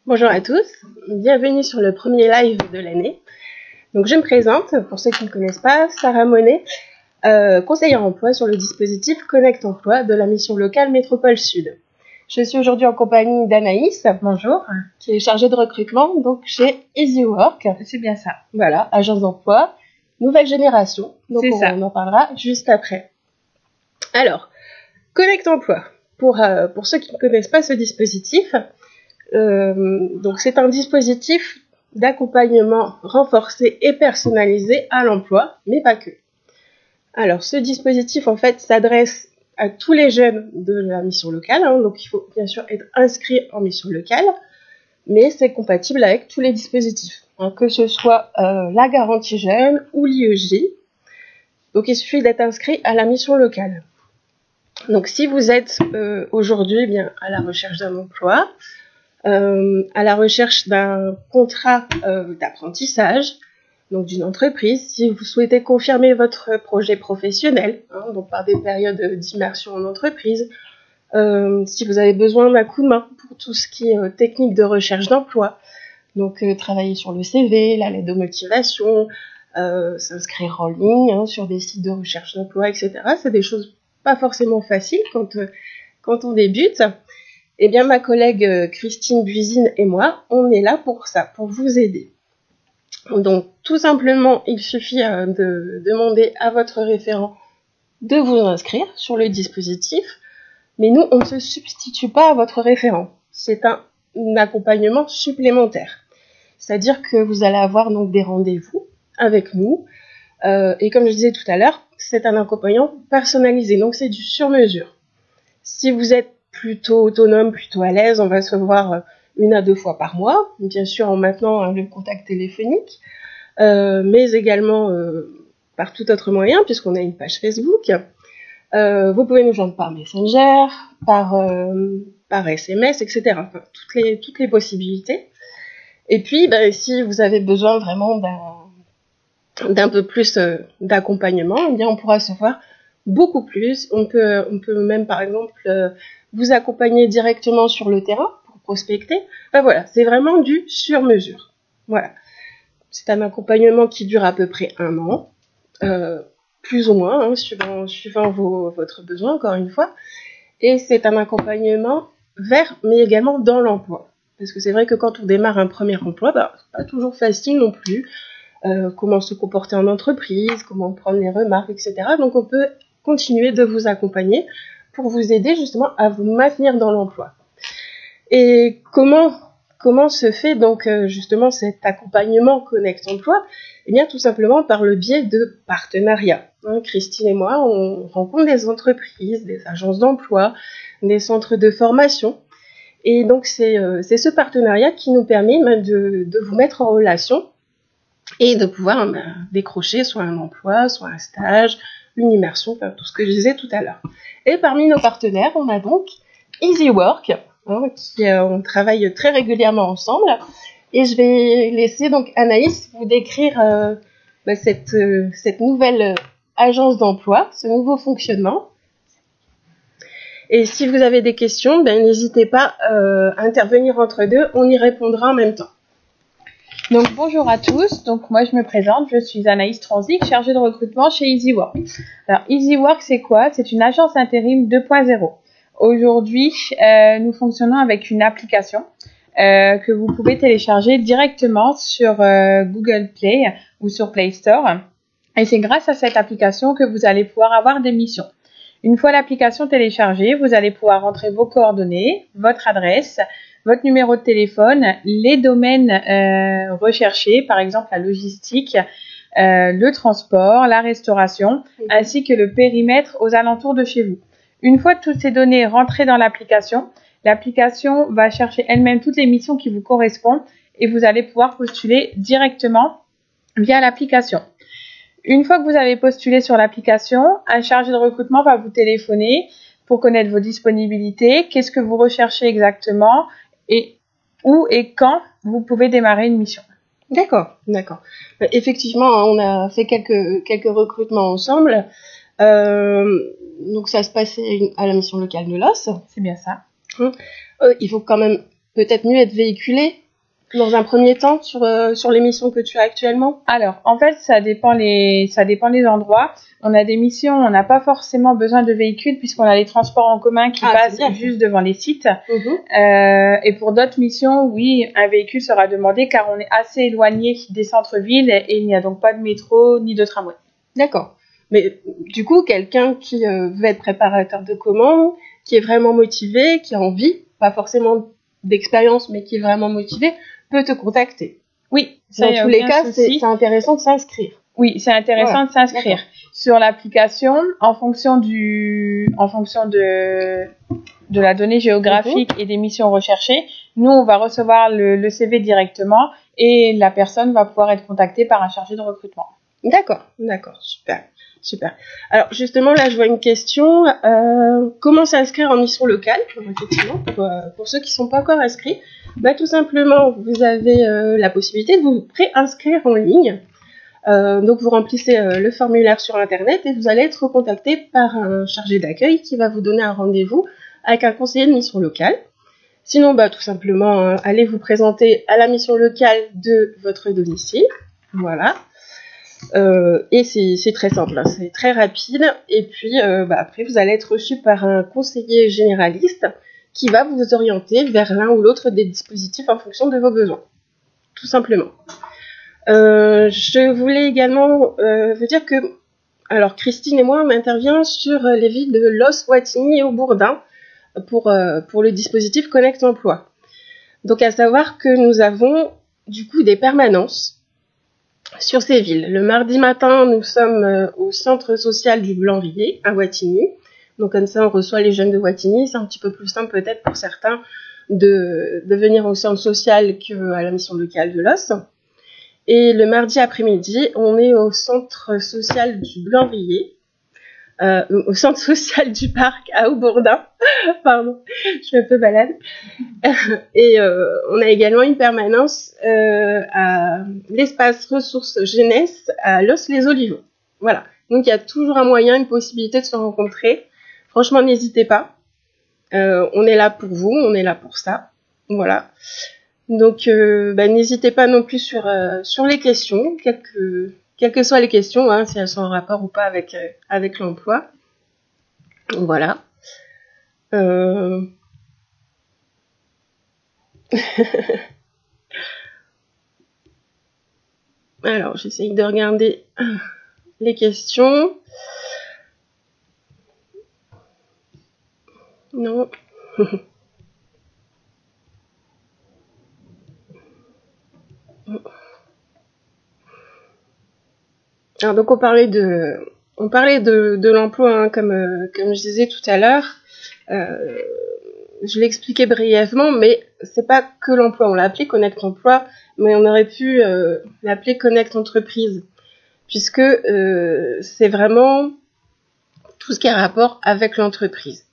Bonjour à tous, bienvenue sur le premier live de l'année. Donc je me présente, pour ceux qui ne me connaissent pas, Sarah Monet, conseillère emploi sur le dispositif Connect Emploi de la mission locale Métropole Sud. Je suis aujourd'hui en compagnie d'Anaïs, bonjour, qui est chargée de recrutement donc chez EasyWork. C'est bien ça. Voilà, agence d'emploi, nouvelle génération, donc on en parlera juste après. Alors, Connect Emploi, pour ceux qui ne connaissent pas ce dispositif, donc c'est un dispositif d'accompagnement renforcé et personnalisé à l'emploi, mais pas que. Alors ce dispositif en fait s'adresse à tous les jeunes de la mission locale, donc il faut bien sûr être inscrit en mission locale, mais c'est compatible avec tous les dispositifs, que ce soit la garantie jeune ou l'IEJ. Donc il suffit d'être inscrit à la mission locale. Donc si vous êtes aujourd'hui bien à la recherche d'un emploi, à la recherche d'un contrat d'apprentissage, donc d'une entreprise, si vous souhaitez confirmer votre projet professionnel, donc par des périodes d'immersion en entreprise, si vous avez besoin d'un coup de main pour tout ce qui est technique de recherche d'emploi, donc travailler sur le CV, la lettre de motivation, s'inscrire en ligne sur des sites de recherche d'emploi, etc. C'est des choses pas forcément faciles quand on débute. Eh bien, ma collègue Christine Buisine et moi, on est là pour ça, pour vous aider. Donc, tout simplement, il suffit de demander à votre référent de vous inscrire sur le dispositif, mais nous, on ne se substitue pas à votre référent. C'est un accompagnement supplémentaire. C'est-à-dire que vous allez avoir donc des rendez-vous avec nous, et comme je disais tout à l'heure, c'est un accompagnement personnalisé, donc c'est du sur-mesure. Si vous êtes plutôt autonome, plutôt à l'aise, on va se voir 1 à 2 fois par mois, bien sûr en maintenant le contact téléphonique, mais également par tout autre moyen, puisqu'on a une page Facebook. Vous pouvez nous joindre par Messenger, par SMS, etc. Enfin, toutes les possibilités. Et puis, si vous avez besoin vraiment d'un peu plus d'accompagnement, eh bien, on pourra se voir beaucoup plus. On peut même, par exemple, vous accompagner directement sur le terrain pour prospecter. Voilà, c'est vraiment du sur-mesure. Voilà. C'est un accompagnement qui dure à peu près 1 an, plus ou moins, suivant votre besoin, encore une fois. Et c'est un accompagnement mais également dans l'emploi. Parce que c'est vrai que quand on démarre un premier emploi, c'est pas toujours facile non plus. Comment se comporter en entreprise, comment prendre les remarques, etc. Donc on peut continuer de vous accompagner pour vous aider justement à vous maintenir dans l'emploi. Et comment se fait donc justement cet accompagnement Connect Emploi? Eh bien tout simplement par le biais de partenariats. Christine et moi, on rencontre des entreprises, des agences d'emploi, des centres de formation. Et donc c'est ce partenariat qui nous permet de vous mettre en relation et de pouvoir décrocher soit un emploi, soit un stage, une immersion, enfin, tout ce que je disais tout à l'heure. Et parmi nos partenaires, on a donc EasyWork, on travaille très régulièrement ensemble. Et je vais laisser donc Anaïs vous décrire cette nouvelle agence d'emploi, ce nouveau fonctionnement. Et si vous avez des questions, n'hésitez pas à intervenir entre deux, on y répondra en même temps. Donc bonjour à tous, donc moi je me présente, je suis Anaïs Transic, chargée de recrutement chez EasyWork. Alors EasyWork c'est quoi? C'est une agence intérim 2.0. Aujourd'hui nous fonctionnons avec une application que vous pouvez télécharger directement sur Google Play ou sur Play Store. Et c'est grâce à cette application que vous allez pouvoir avoir des missions. Une fois l'application téléchargée, vous allez pouvoir rentrer vos coordonnées, votre adresse, votre numéro de téléphone, les domaines recherchés, par exemple la logistique, le transport, la restauration, ainsi que le périmètre aux alentours de chez vous. Une fois toutes ces données rentrées dans l'application va chercher elle-même toutes les missions qui vous correspondent et vous allez pouvoir postuler directement via l'application. Une fois que vous avez postulé sur l'application, un chargé de recrutement va vous téléphoner pour connaître vos disponibilités, qu'est-ce que vous recherchez exactement et où et quand vous pouvez démarrer une mission. D'accord. Effectivement, on a fait quelques recrutements ensemble. Donc ça se passait à la mission locale de l'Os. C'est bien ça. Il faut quand même peut-être mieux être véhiculé dans un premier temps sur les missions que tu as actuellement? Alors, en fait, ça dépend des endroits. On a des missions, on n'a pas forcément besoin de véhicules puisqu'on a les transports en commun qui passent juste devant les sites. Et pour d'autres missions, oui, un véhicule sera demandé car on est assez éloigné des centres-villes et il n'y a donc pas de métro ni de tramway. D'accord. Mais du coup, quelqu'un qui veut être préparateur de commandes, qui est vraiment motivé, qui a envie, pas forcément d'expérience, mais qui est vraiment motivé, peut te contacter. Oui, dans tous les cas, c'est intéressant de s'inscrire. Oui, c'est intéressant de s'inscrire sur l'application en fonction de la donnée géographique et des missions recherchées. Nous, on va recevoir le CV directement et la personne va pouvoir être contactée par un chargé de recrutement. D'accord, super. Alors justement, là, je vois une question. Comment s'inscrire en mission locale? Effectivement, pour ceux qui ne sont pas encore inscrits, tout simplement, vous avez la possibilité de vous préinscrire en ligne. Donc vous remplissez le formulaire sur internet et vous allez être contacté par un chargé d'accueil qui va vous donner un rendez-vous avec un conseiller de mission locale. Sinon, tout simplement, allez vous présenter à la mission locale de votre domicile. Voilà. Et c'est très simple, c'est très rapide. Et puis après, vous allez être reçu par un conseiller généraliste qui va vous orienter vers l'un ou l'autre des dispositifs en fonction de vos besoins. Tout simplement. Je voulais également vous dire que, alors Christine et moi, on intervient sur les villes de Los, Wattignies et Aubourdin pour le dispositif Connect Emploi. Donc à savoir que nous avons du coup des permanences sur ces villes. Le mardi matin, nous sommes au centre social du Blanrier à Wattignies. Donc comme ça, on reçoit les jeunes de Wattignies. C'est un petit peu plus simple peut-être pour certains de venir au centre social qu'à la mission locale de Los. Et le mardi après-midi, on est au centre social du Blanrier, au centre social du parc à Aubourdin. Pardon, je suis un peu malade. Et on a également une permanence à l'espace ressources jeunesse à Los-les-Olivos. Voilà. Donc il y a toujours un moyen, une possibilité de se rencontrer. Franchement, n'hésitez pas. On est là pour vous, on est là pour ça. Voilà. Donc, n'hésitez pas non plus sur les questions, quelles que soient les questions, hein, si elles sont en rapport ou pas avec l'emploi. Voilà. Alors, j'essaye de regarder les questions. Non. Alors, donc on parlait de l'emploi, hein, comme je disais tout à l'heure. Je l'expliquais brièvement, mais c'est pas que l'emploi. On l'a appelé Connect Emploi, mais on aurait pu l'appeler Connect Entreprise, puisque c'est vraiment tout ce qui a rapport avec l'entreprise.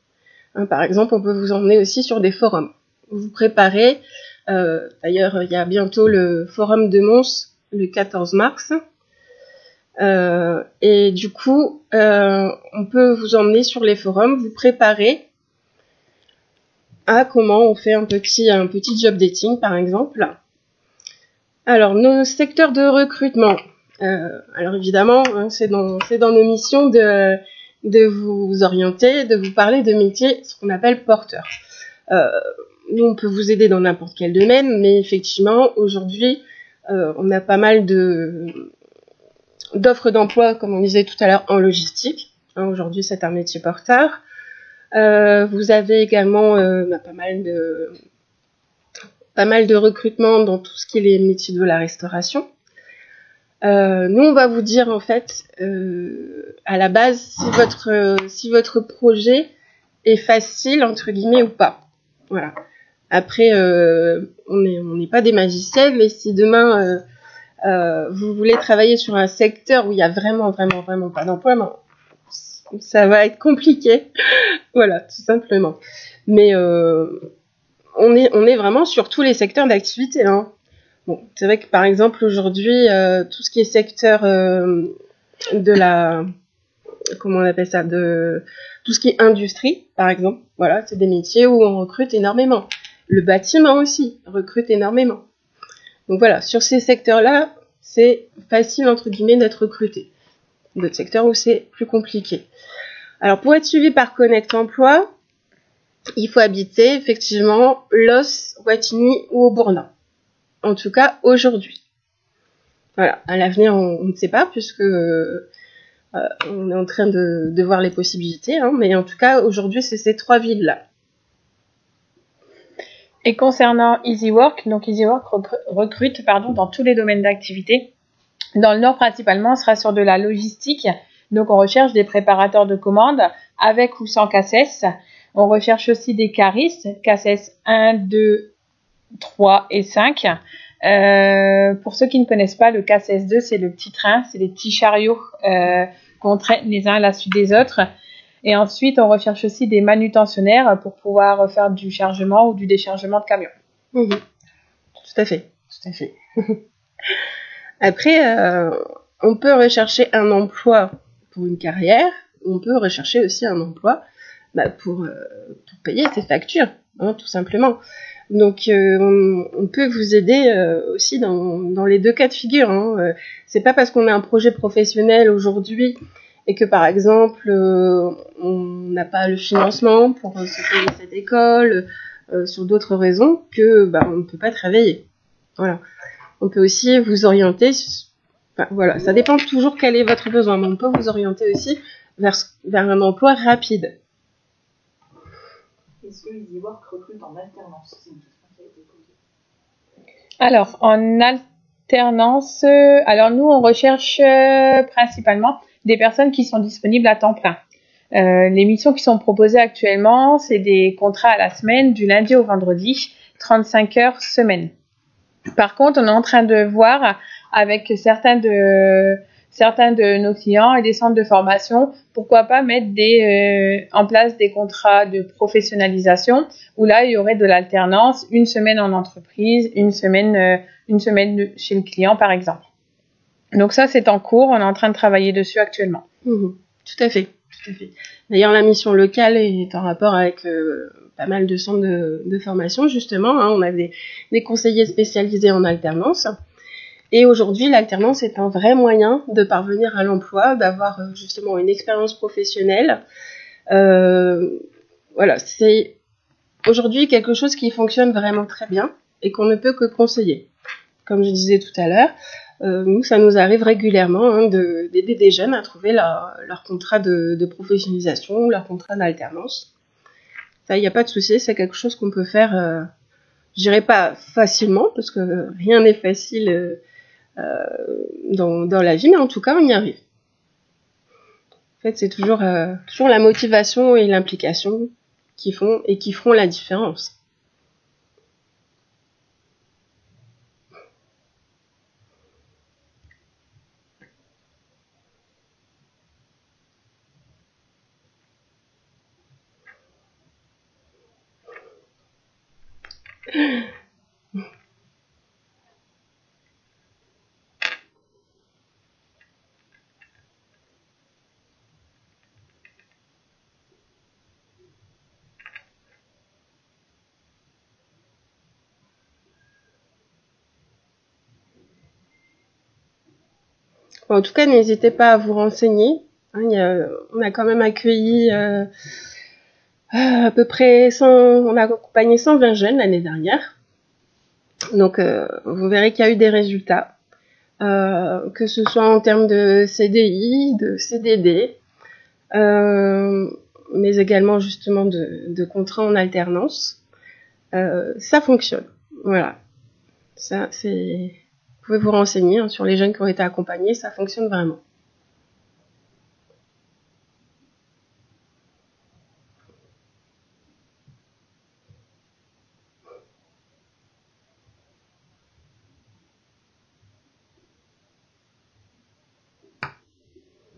Hein, par exemple, on peut vous emmener aussi sur des forums. Vous préparez. D'ailleurs, il y a bientôt le forum de Mons, le 14 mars. Et du coup, on peut vous emmener sur les forums, vous préparer à comment on fait un petit job dating, par exemple. Alors, nos secteurs de recrutement. Alors évidemment, hein, c'est dans nos missions de vous orienter, de vous parler de métiers, ce qu'on appelle porteurs. Nous, on peut vous aider dans n'importe quel domaine, mais effectivement, aujourd'hui, on a pas mal d'offres d'emploi, comme on disait tout à l'heure, en logistique. Hein, aujourd'hui, c'est un métier porteur. Vous avez également pas mal de recrutement dans tout ce qui est les métiers de la restauration. Nous, on va vous dire en fait, à la base, si votre projet est facile entre guillemets ou pas. Voilà. Après, on n'est pas des magiciens, mais si demain vous voulez travailler sur un secteur où il y a vraiment pas d'emploi, ça va être compliqué. Voilà, tout simplement. Mais on est vraiment sur tous les secteurs d'activité, hein. Bon, c'est vrai que par exemple aujourd'hui, tout ce qui est secteur de la, comment on appelle ça, de tout ce qui est industrie, par exemple, voilà, c'est des métiers où on recrute énormément. Le bâtiment aussi recrute énormément. Donc voilà, sur ces secteurs-là, c'est facile, entre guillemets, d'être recruté. D'autres secteurs où c'est plus compliqué. Alors, pour être suivi par Connect Emploi, il faut habiter effectivement Los, Wattignies ou Aubourdin. En tout cas, aujourd'hui. Voilà, à l'avenir, on ne sait pas, puisque on est en train de voir les possibilités, hein, mais en tout cas, aujourd'hui, c'est ces 3 villes-là. Et concernant EasyWork, donc EasyWork recrute dans tous les domaines d'activité. Dans le Nord, principalement, on sera sur de la logistique. Donc, on recherche des préparateurs de commandes avec ou sans CACES. On recherche aussi des caristes, CACES 1, 2, 3 et 5. Pour ceux qui ne connaissent pas, le CACES 2, c'est le petit train, c'est les petits chariots qu'on traîne les uns à la suite des autres. Et ensuite, on recherche aussi des manutentionnaires pour pouvoir faire du chargement ou du déchargement de camions. Mmh. Tout à fait. Après, on peut rechercher un emploi pour une carrière, on peut rechercher aussi un emploi pour payer ses factures, hein, tout simplement. Donc, on peut vous aider aussi dans les 2 cas de figure. Hein. C'est pas parce qu'on a un projet professionnel aujourd'hui et que, par exemple, on n'a pas le financement pour se payer cette école, sur d'autres raisons, que on ne peut pas travailler. Voilà. On peut aussi vous orienter, voilà, ça dépend toujours quel est votre besoin, mais on peut vous orienter aussi vers un emploi rapide. Est-ce que EasyWork recrute en alternance? C'est une question qui a été posée. Alors, en alternance, nous, on recherche principalement des personnes qui sont disponibles à temps plein. Les missions qui sont proposées actuellement, c'est des contrats à la semaine, du lundi au vendredi, 35 heures semaine. Par contre, on est en train de voir avec certains de nos clients et des centres de formation, pourquoi pas mettre en place des contrats de professionnalisation où là, il y aurait de l'alternance, 1 semaine en entreprise, une semaine chez le client, par exemple. Donc ça, c'est en cours, on est en train de travailler dessus actuellement. Mmh, tout à fait. D'ailleurs, la mission locale est en rapport avec pas mal de centres de formation, justement. Hein. On a des conseillers spécialisés en alternance. Et aujourd'hui, l'alternance est un vrai moyen de parvenir à l'emploi, d'avoir justement une expérience professionnelle. Voilà, c'est aujourd'hui quelque chose qui fonctionne vraiment très bien et qu'on ne peut que conseiller. Comme je disais tout à l'heure, nous, ça nous arrive régulièrement d'aider des jeunes à trouver leur contrat de professionnalisation, leur contrat d'alternance. Ça, il n'y a pas de souci, c'est quelque chose qu'on peut faire, je dirais pas facilement, parce que rien n'est facile dans la vie, mais en tout cas, on y arrive. En fait, c'est toujours la motivation et l'implication qui feront la différence. En tout cas, n'hésitez pas à vous renseigner. On a quand même accueilli à peu près on a accompagné 120 jeunes l'année dernière. Donc, vous verrez qu'il y a eu des résultats, que ce soit en termes de CDI, de CDD, mais également justement de contrats en alternance. Ça fonctionne. Voilà. Ça, vous pouvez vous renseigner sur les jeunes qui ont été accompagnés, ça fonctionne vraiment.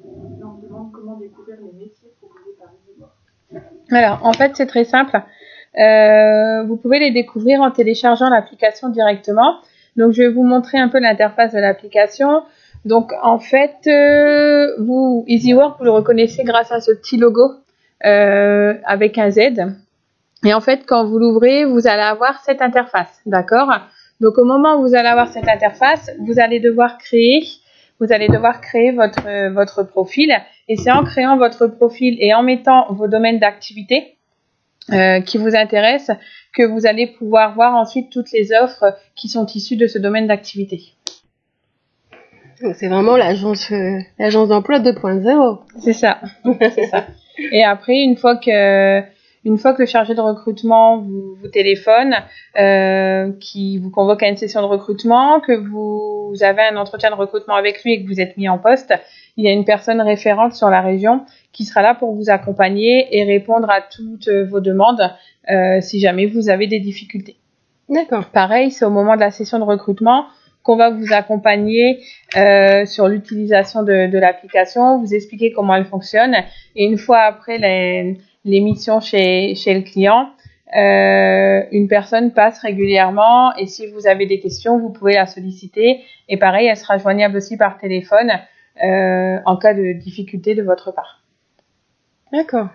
On demande comment découvrir les métiers proposés par EasyWork. Alors, en fait, c'est très simple. Vous pouvez les découvrir en téléchargeant l'application directement. Donc, je vais vous montrer un peu l'interface de l'application. Donc, en fait, EasyWork, vous le reconnaissez grâce à ce petit logo avec un Z. Et en fait, quand vous l'ouvrez, vous allez avoir cette interface, d'accord? Donc, au moment où vous allez avoir cette interface, vous allez devoir créer votre profil. Et c'est en créant votre profil et en mettant vos domaines d'activité qui vous intéressent que vous allez pouvoir voir ensuite toutes les offres qui sont issues de ce domaine d'activité. C'est vraiment l'agence d'emploi 2.0. C'est ça, c'est ça. Et après, une fois que le chargé de recrutement vous téléphone, qui vous convoque à une session de recrutement, que vous avez un entretien de recrutement avec lui et que vous êtes mis en poste, il y a une personne référente sur la région qui sera là pour vous accompagner et répondre à toutes vos demandes si jamais vous avez des difficultés. D'accord. Pareil, c'est au moment de la session de recrutement qu'on va vous accompagner sur l'utilisation de l'application, vous expliquer comment elle fonctionne. Et une fois après les missions chez le client, une personne passe régulièrement et si vous avez des questions, vous pouvez la solliciter. Et pareil, elle sera joignable aussi par téléphone en cas de difficulté de votre part. D'accord.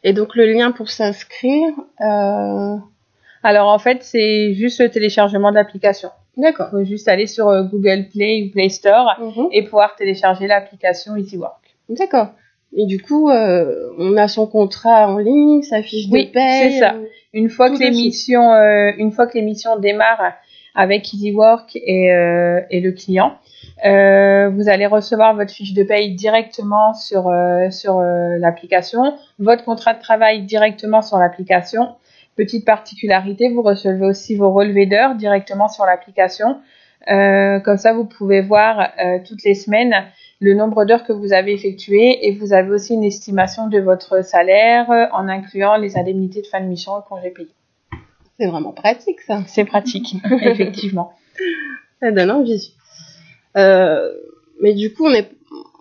Et donc le lien pour s'inscrire Alors en fait, c'est juste le téléchargement de l'application. D'accord. Il faut juste aller sur Google Play ou Play Store et pouvoir télécharger l'application EasyWork. D'accord. Et du coup, on a son contrat en ligne, sa fiche de paie. Oui, c'est ça. Une fois que l'émission démarre avec EasyWork et le client, vous allez recevoir votre fiche de paye directement sur l'application, votre contrat de travail directement sur l'application. Petite particularité, vous recevez aussi vos relevés d'heures directement sur l'application. Comme ça, vous pouvez voir toutes les semaines le nombre d'heures que vous avez effectuées et vous avez aussi une estimation de votre salaire en incluant les indemnités de fin de mission et congés payés. C'est vraiment pratique, ça. C'est pratique, effectivement. Ça donne envie. Mais du coup,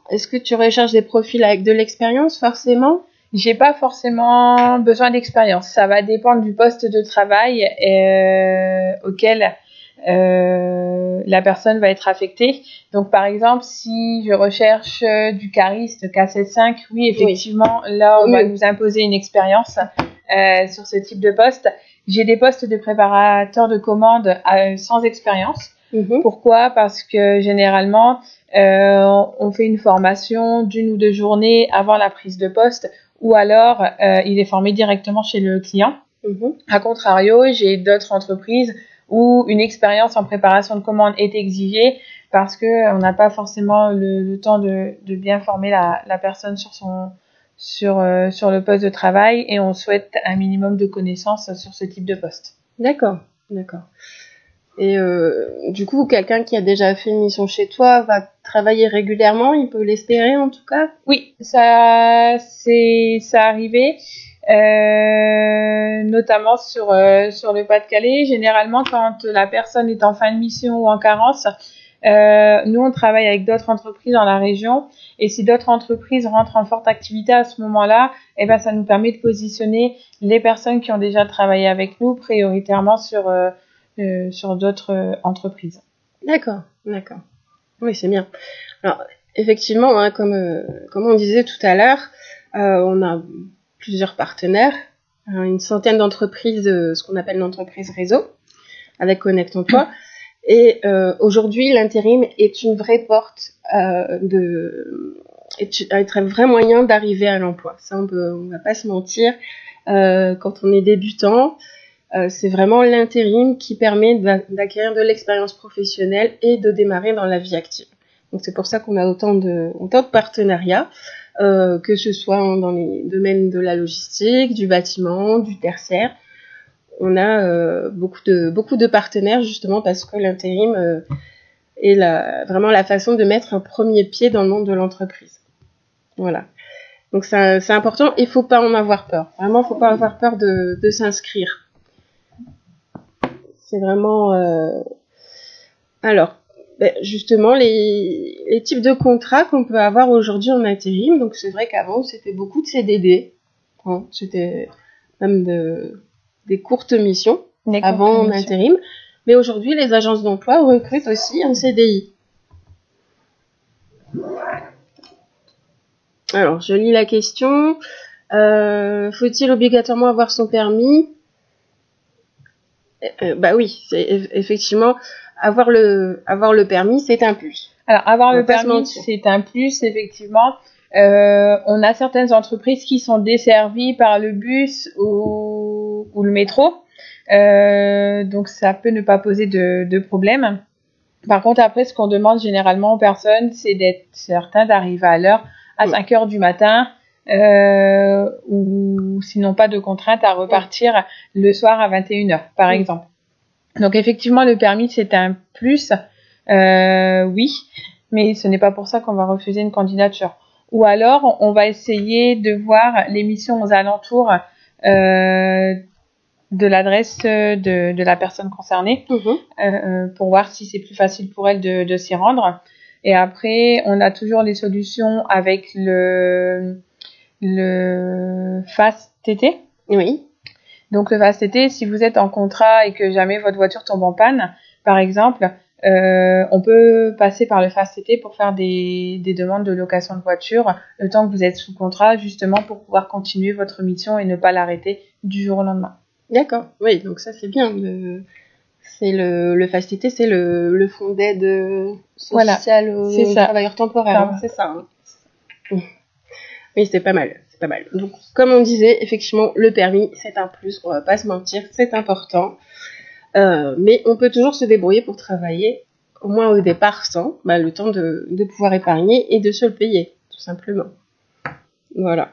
est-ce que tu recherches des profils avec de l'expérience, forcément ? J'ai pas forcément besoin d'expérience. Ça va dépendre du poste de travail auquel la personne va être affectée. Donc, par exemple, si je recherche du cariste K75, oui, effectivement, là, on va nous imposer une expérience sur ce type de poste. J'ai des postes de préparateur de commandes sans expérience. Pourquoi ? Parce que généralement, on fait une formation d'1 ou 2 journées avant la prise de poste ou alors il est formé directement chez le client. A contrario, j'ai d'autres entreprises où une expérience en préparation de commande est exigée parce que on n'a pas forcément le temps de bien former la personne sur le poste de travail et on souhaite un minimum de connaissances sur ce type de poste. D'accord. Et du coup, quelqu'un qui a déjà fait une mission chez toi va travailler régulièrement, il peut l'espérer en tout cas ? Oui, ça arrivé, notamment sur le Pas-de-Calais. Généralement, quand la personne est en fin de mission ou en carence, nous on travaille avec d'autres entreprises dans la région et si d'autres entreprises rentrent en forte activité à ce moment-là, ça nous permet de positionner les personnes qui ont déjà travaillé avec nous prioritairement sur d'autres entreprises. D'accord. Oui, c'est bien. Alors, effectivement, hein, comme on disait tout à l'heure, on a plusieurs partenaires, une centaine d'entreprises, ce qu'on appelle l'entreprise réseau, avec Connect Emploi. Et aujourd'hui, l'intérim est une vraie porte, est un vrai moyen d'arriver à l'emploi. Ça, on va pas se mentir. Quand on est débutant, c'est vraiment l'intérim qui permet d'acquérir de l'expérience professionnelle et de démarrer dans la vie active. Donc c'est pour ça qu'on a autant de partenariats, que ce soit dans les domaines de la logistique, du bâtiment, du tertiaire. On a beaucoup de partenaires justement parce que l'intérim est vraiment la façon de mettre un premier pied dans le monde de l'entreprise. Voilà. Donc c'est important, il faut pas en avoir peur. Vraiment, faut pas avoir peur de s'inscrire. C'est vraiment... Alors, justement, les types de contrats qu'on peut avoir aujourd'hui en intérim. Donc, c'est vrai qu'avant, c'était beaucoup de CDD. C'était même des courtes missions en intérim. Mais aujourd'hui, les agences d'emploi recrutent aussi en CDI. Alors, je lis la question. Faut-il obligatoirement avoir son permis? Bah oui, c'est effectivement avoir le permis, c'est un plus. Alors avoir le permis, c'est un plus, effectivement. On a certaines entreprises qui sont desservies par le bus ou le métro, donc ça peut ne pas poser de problème. Par contre, après, ce qu'on demande généralement aux personnes, c'est d'être certain d'arriver à l'heure, à 5 heures du matin, ou sinon pas de contrainte à repartir le soir à 21 heures, par exemple. Donc effectivement, le permis, c'est un plus, oui, mais ce n'est pas pour ça qu'on va refuser une candidature. Ou alors, on va essayer de voir les missions aux alentours de l'adresse de la personne concernée, pour voir si c'est plus facile pour elle de s'y rendre. Et après, on a toujours les solutions avec le FAST-TT. Oui. Donc le FAST-TT, si vous êtes en contrat et que jamais votre voiture tombe en panne, par exemple, on peut passer par le FAST-TT pour faire des demandes de location de voiture le temps que vous êtes sous contrat, justement pour pouvoir continuer votre mission et ne pas l'arrêter du jour au lendemain. D'accord, oui, donc ça c'est bien. C'est le FAST-TT, c'est le fonds d'aide sociale aux travailleurs temporaires. C'est ça. Hein. Oui, c'est pas mal. Donc, comme on disait, effectivement, le permis, c'est un plus, on va pas se mentir, c'est important. Mais on peut toujours se débrouiller pour travailler, au moins au départ, sans le temps de pouvoir épargner et de se le payer, tout simplement. Voilà.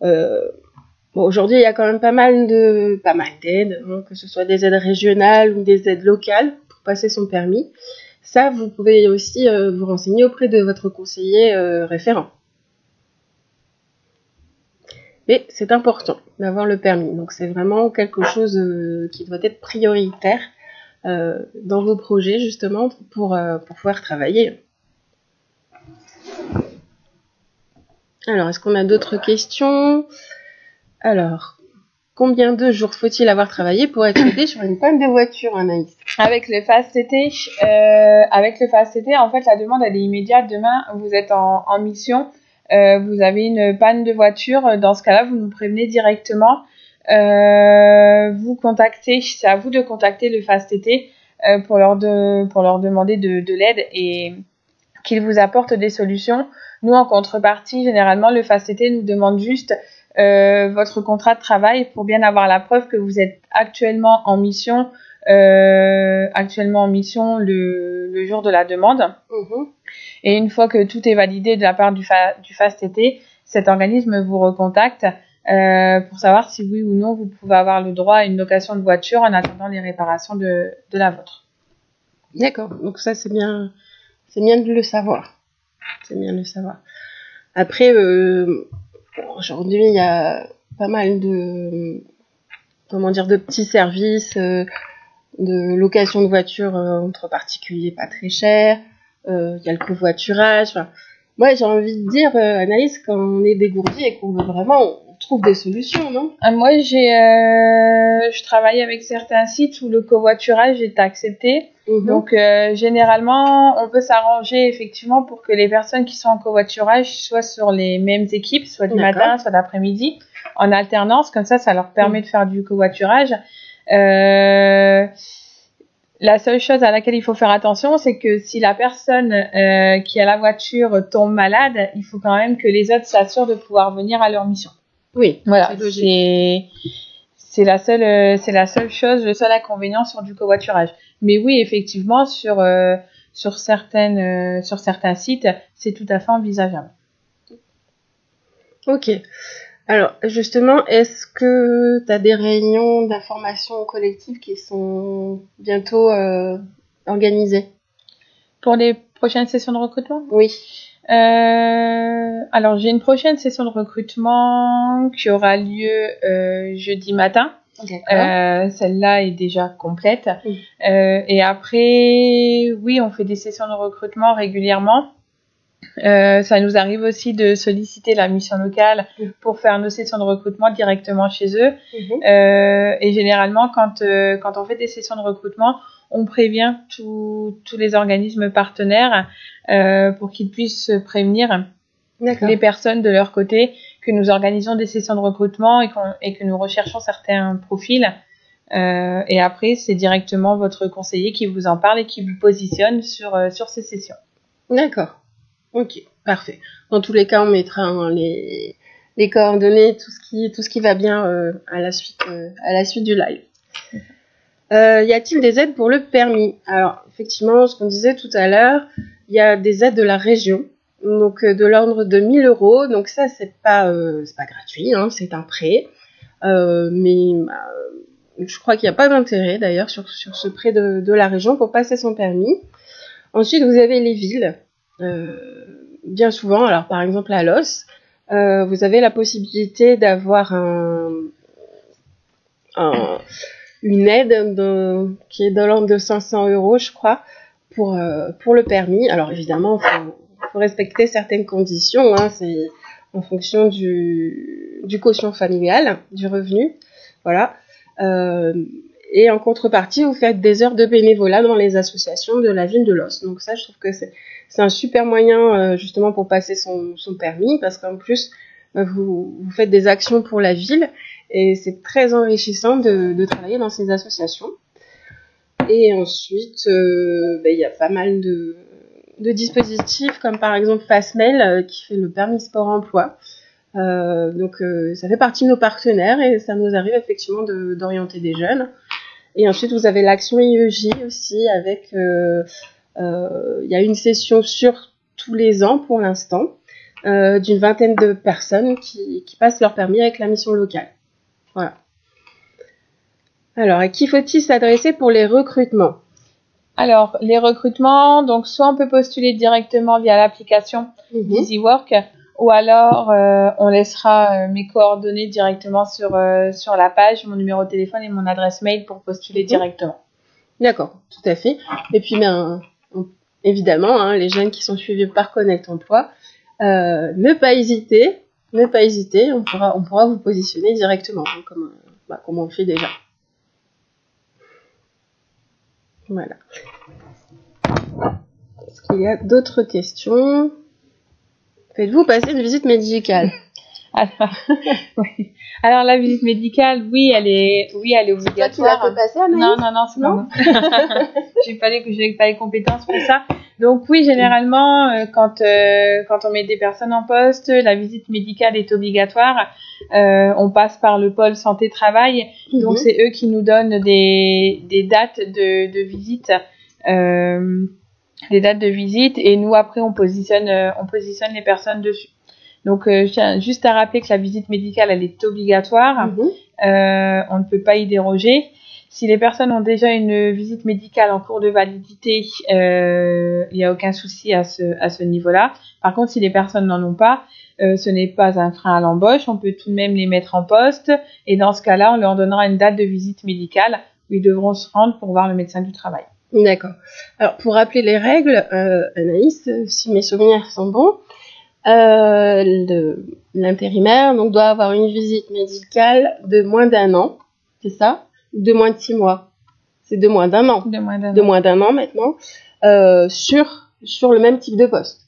Bon, aujourd'hui, il y a quand même pas mal d'aides, hein, que ce soit des aides régionales ou des aides locales pour passer son permis. Ça, vous pouvez aussi vous renseigner auprès de votre conseiller référent. Mais c'est important d'avoir le permis. Donc, c'est vraiment quelque chose qui doit être prioritaire dans vos projets, justement, pour pouvoir travailler. Alors, est-ce qu'on a d'autres questions? Alors, combien de jours faut-il avoir travaillé pour être aidé sur une panne de voiture, Anaïs? Avec le FAST-TT, en fait, la demande, elle est immédiate. Demain, vous êtes en mission. Vous avez une panne de voiture, dans ce cas-là, vous nous prévenez directement. Vous contactez, c'est à vous de contacter le FAST-TT pour leur demander de l'aide et qu'ils vous apportent des solutions. Nous, en contrepartie, généralement, le FAST-TT nous demande juste votre contrat de travail pour bien avoir la preuve que vous êtes actuellement en mission le jour de la demande. Et une fois que tout est validé de la part du FAST-TT, cet organisme vous recontacte pour savoir si oui ou non vous pouvez avoir le droit à une location de voiture en attendant les réparations de la vôtre. D'accord, donc ça c'est bien de le savoir. Après, aujourd'hui il y a pas mal de petits services de location de voiture entre particuliers pas très cher. Il y a le covoiturage. Enfin, moi, j'ai envie de dire, Anaïs, quand on est dégourdi et qu'on veut vraiment, on trouve des solutions, non? Moi, je travaille avec certains sites où le covoiturage est accepté. Donc, généralement, on peut s'arranger effectivement pour que les personnes qui sont en covoiturage soient sur les mêmes équipes, soit du matin, soit d'après-midi, en alternance. Comme ça leur permet de faire du covoiturage. La seule chose à laquelle il faut faire attention, c'est que si la personne qui a la voiture tombe malade, il faut quand même que les autres s'assurent de pouvoir venir à leur mission. Oui, voilà, c'est la seule chose, le seul inconvénient sur du covoiturage. Mais oui, effectivement, sur certains sites, c'est tout à fait envisageable. Ok. Alors, justement, est-ce que tu as des réunions d'information collective qui sont bientôt organisées? Pour les prochaines sessions de recrutement? Oui. Alors, j'ai une prochaine session de recrutement qui aura lieu jeudi matin. Celle-là est déjà complète. Et après, oui, on fait des sessions de recrutement régulièrement. Ça nous arrive aussi de solliciter la mission locale pour faire nos sessions de recrutement directement chez eux. Et généralement, quand on fait des sessions de recrutement, on prévient tous les organismes partenaires pour qu'ils puissent prévenir les personnes de leur côté que nous organisons des sessions de recrutement et que nous recherchons certains profils. Et après, c'est directement votre conseiller qui vous en parle et qui vous positionne sur ces sessions. D'accord. Ok, parfait. Dans tous les cas, on mettra les coordonnées, tout ce qui va bien à la suite du live. Y a-t-il des aides pour le permis? Alors, effectivement, ce qu'on disait tout à l'heure, il y a des aides de la région, donc de l'ordre de 1 000 €. Donc ça, c'est pas gratuit, hein, c'est un prêt. Mais je crois qu'il n'y a pas d'intérêt d'ailleurs sur ce prêt de la région pour passer son permis. Ensuite, vous avez les villes. Bien souvent, alors par exemple à Los, vous avez la possibilité d'avoir une aide qui est de l'ordre de 500 €, je crois, pour le permis. Alors évidemment, il faut respecter certaines conditions, hein, c'est en fonction du quotient familial, du revenu, voilà. Et en contrepartie, vous faites des heures de bénévolat dans les associations de la ville de Los. Donc ça, je trouve que c'est un super moyen justement pour passer son permis, parce qu'en plus, vous faites des actions pour la ville, et c'est très enrichissant de travailler dans ces associations. Et ensuite, il y a pas mal de dispositifs, comme par exemple Fastmail, qui fait le permis sport-emploi. Donc ça fait partie de nos partenaires, et ça nous arrive effectivement d'orienter des jeunes. Et ensuite, vous avez l'action IEJ aussi, avec il y a une session sur tous les ans pour l'instant, d'une vingtaine de personnes qui passent leur permis avec la mission locale. Voilà. Alors, à qui faut-il s'adresser pour les recrutements? Alors, les recrutements, donc soit on peut postuler directement via l'application d'EasyWork, ou alors on laissera mes coordonnées directement sur la page, mon numéro de téléphone et mon adresse mail pour postuler directement. D'accord, tout à fait. Et puis, évidemment, hein, les jeunes qui sont suivis par Connect Emploi, ne pas hésiter, on pourra vous positionner directement, hein, comme on le fait déjà. Voilà. Est-ce qu'il y a d'autres questions? Faites-vous passer une visite médicale? Alors la visite médicale, oui, elle est obligatoire. Tu l'as fait passer, Anaïs? Non, c'est pas moi. J'ai pas les compétences pour ça. Donc oui, généralement, quand on met des personnes en poste, la visite médicale est obligatoire. On passe par le pôle santé-travail, donc c'est eux qui nous donnent des dates de visite. Les dates de visite, et nous après on positionne les personnes dessus. Donc je tiens juste à rappeler que la visite médicale, elle est obligatoire. On ne peut pas y déroger. Si les personnes ont déjà une visite médicale en cours de validité, il n'y a aucun souci à ce niveau-là. Par contre, si les personnes n'en ont pas, ce n'est pas un frein à l'embauche. On peut tout de même les mettre en poste, et dans ce cas-là, on leur donnera une date de visite médicale où ils devront se rendre pour voir le médecin du travail. D'accord. Alors, pour rappeler les règles, Anaïs, si mes souvenirs sont bons, l'intérimaire donc doit avoir une visite médicale de moins d'1 an, c'est ça? De moins de 6 mois. C'est de moins d'1 an. De moins d'1 an maintenant, sur le même type de poste.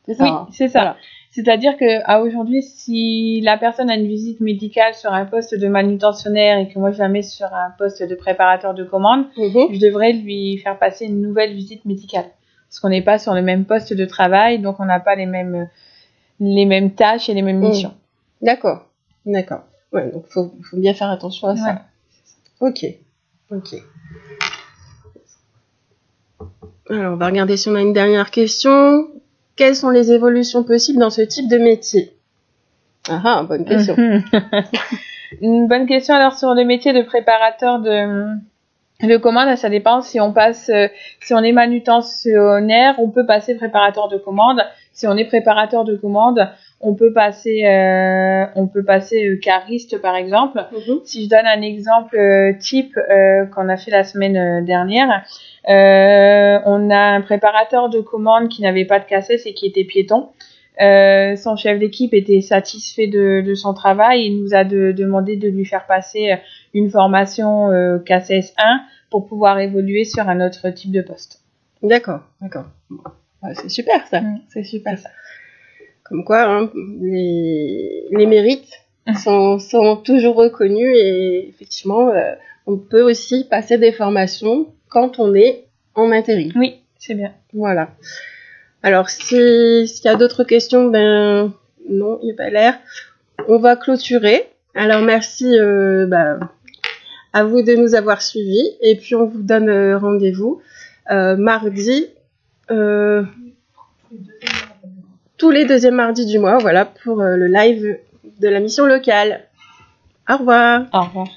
C'est ça? Oui, hein, c'est ça. Voilà. C'est-à-dire qu'à aujourd'hui, si la personne a une visite médicale sur un poste de manutentionnaire et que moi je la mets sur un poste de préparateur de commande, je devrais lui faire passer une nouvelle visite médicale. Parce qu'on n'est pas sur le même poste de travail, donc on n'a pas les mêmes tâches et les mêmes missions. D'accord. Ouais, donc faut bien faire attention à ça. Ouais. Ok. Alors, on va regarder si on a une dernière question. Quelles sont les évolutions possibles dans ce type de métier? Bonne question. Une bonne question. Alors, sur le métier de préparateur de commande, ça dépend. Si on est manutentionnaire, on peut passer préparateur de commande. Si on est préparateur de commande, on peut passer cariste, par exemple. Si je donne un exemple type qu'on a fait la semaine dernière, on a un préparateur de commande qui n'avait pas de CACES et qui était piéton. Son chef d'équipe était satisfait de son travail. Il nous a demandé de lui faire passer une formation CACES 1 pour pouvoir évoluer sur un autre type de poste. D'accord. C'est super ça. C'est super ça. Comme quoi, hein, les mérites sont toujours reconnus et effectivement, on peut aussi passer des formations quand on est en intérim. Oui, c'est bien. Voilà. Alors, s'il y a d'autres questions, ben non, il n'y a pas l'air. On va clôturer. Alors, merci à vous de nous avoir suivis. Et puis, on vous donne rendez-vous mardi, tous les deuxièmes mardis du mois, voilà, pour le live de la mission locale. Au revoir. Au revoir.